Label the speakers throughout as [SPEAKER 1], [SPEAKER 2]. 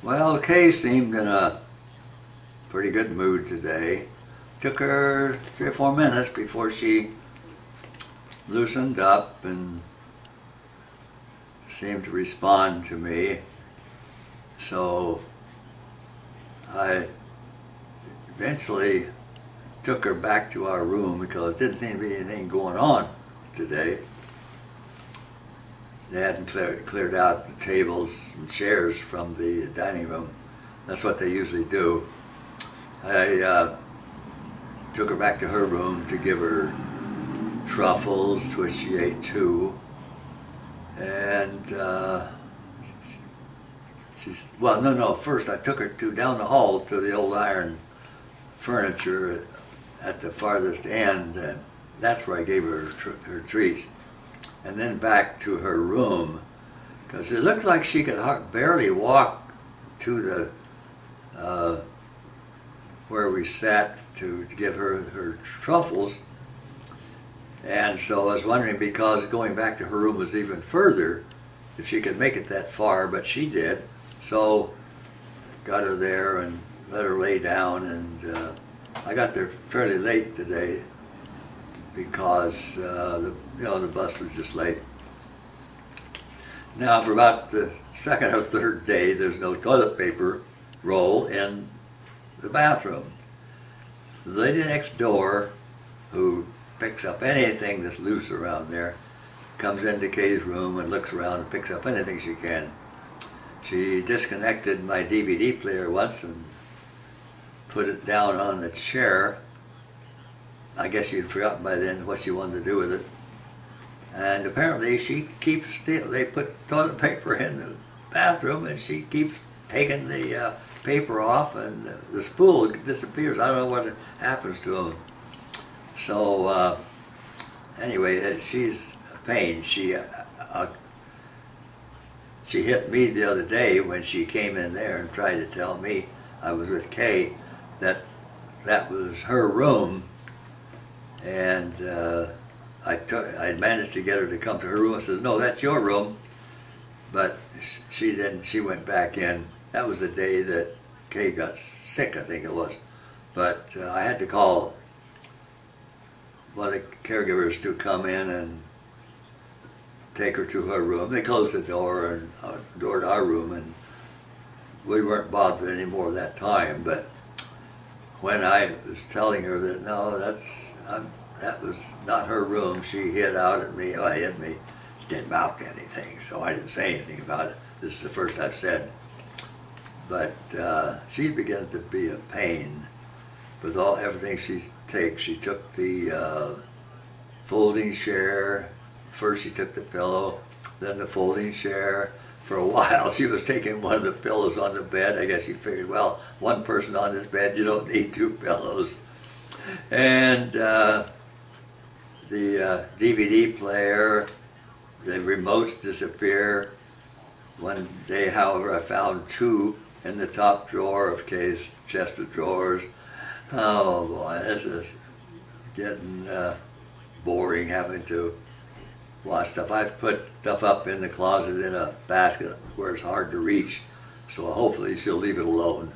[SPEAKER 1] Well, Kay seemed in a pretty good mood today. Took her 3 or 4 minutes before she loosened up and seemed to respond to me. So I eventually took her back to our room because there didn't seem to be anything going on today. They hadn't cleared out the tables and chairs from the dining room. That's what they usually do. I took her back to her room to give her truffles, which she ate too. And first I took her down the hall to the old iron furniture at the farthest end. And that's where I gave her her treats. And then back to her room, because it looked like she could barely walk to the where we sat to give her her truffles. And so I was wondering, because going back to her room was even further, if she could make it that far, but she did. So got her there and let her lay down, and I got there fairly late today because the bus was just late. Now, for about the second or third day, there's no toilet paper roll in the bathroom. The lady next door, who picks up anything that's loose around there, comes into Kay's room and looks around and picks up anything she can. She disconnected my DVD player once and put it down on the chair. I guess she'd forgotten by then what she wanted to do with it. And apparently they put toilet paper in the bathroom, and she keeps taking the paper off, and the spool disappears. I don't know what happens to them. So anyway, she's a pain. She hit me the other day when she came in there and tried to tell me, I was with Kay, that was her room. And I managed to get her to come to her room. I said, "No, that's your room." But she didn't. She went back in. That was the day that Kay got sick, I think it was. But I had to call one of the caregivers to come in and take her to her room. They closed the door to our room, and we weren't bothered anymore that time. But when I was telling her that no, that was not her room, she hit out at me. Well, hit me. She didn't mouth anything, so I didn't say anything about it. This is the first I've said. But she began to be a pain with everything she takes. She took the folding chair. First she took the pillow, then the folding chair. For a while she was taking one of the pillows on the bed. I guess she figured, well, one person on this bed, you don't need two pillows. And the DVD player, the remotes disappear. One day, however, I found two in the top drawer of Kay's chest of drawers. Oh boy, this is getting boring having to watch stuff. I've put stuff up in the closet in a basket where it's hard to reach, so hopefully she'll leave it alone.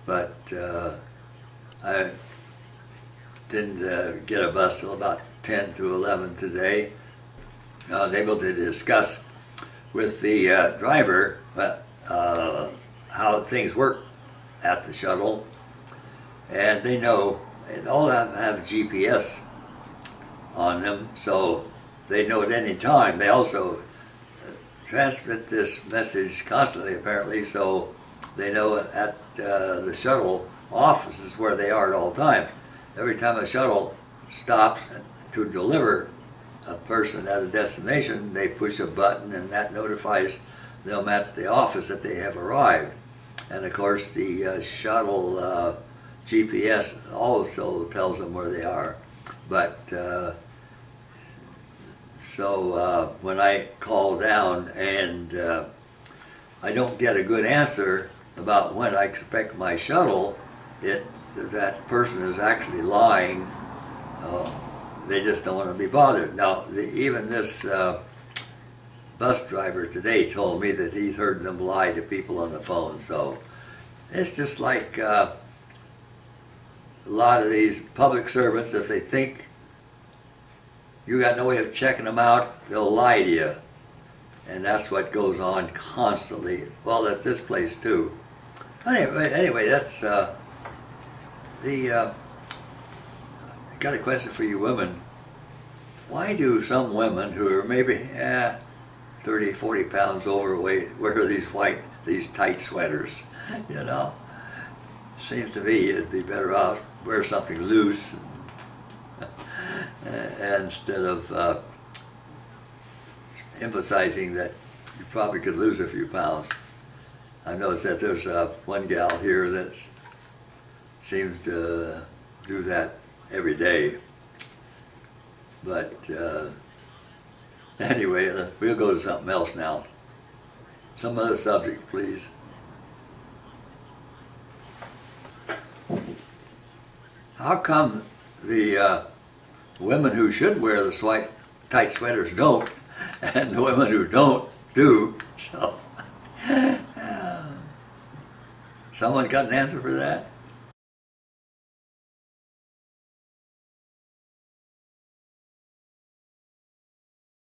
[SPEAKER 1] But I didn't get a bus till about 10 to 11 today. I was able to discuss with the driver how things work at the shuttle, and they know, all have GPS on them, so they know at any time. They also transmit this message constantly, apparently, so they know at the shuttle offices where they are at all times. Every time a shuttle stops to deliver a person at a destination, they push a button, and that notifies them at the office that they have arrived. And of course, the shuttle GPS also tells them where they are. But so when I call down and I don't get a good answer about when I expect my shuttle, that person is actually lying. They just don't want to be bothered. Now, even this bus driver today told me that he's heard them lie to people on the phone. So it's just like a lot of these public servants, if they think you got no way of checking them out, they'll lie to you. And that's what goes on constantly. Well, at this place too. Anyway, that's I got a question for you women. Why do some women who are maybe 30, 40 pounds overweight wear these tight sweaters? You know, seems to me it'd be better off wear something loose instead of emphasizing that you probably could lose a few pounds. I've noticed that there's one gal here that seems to do that every day. But anyway, we'll go to something else now. Some other subject, please. How come the women who should wear the tight sweaters don't, and the women who don't do? So, someone got an answer for that?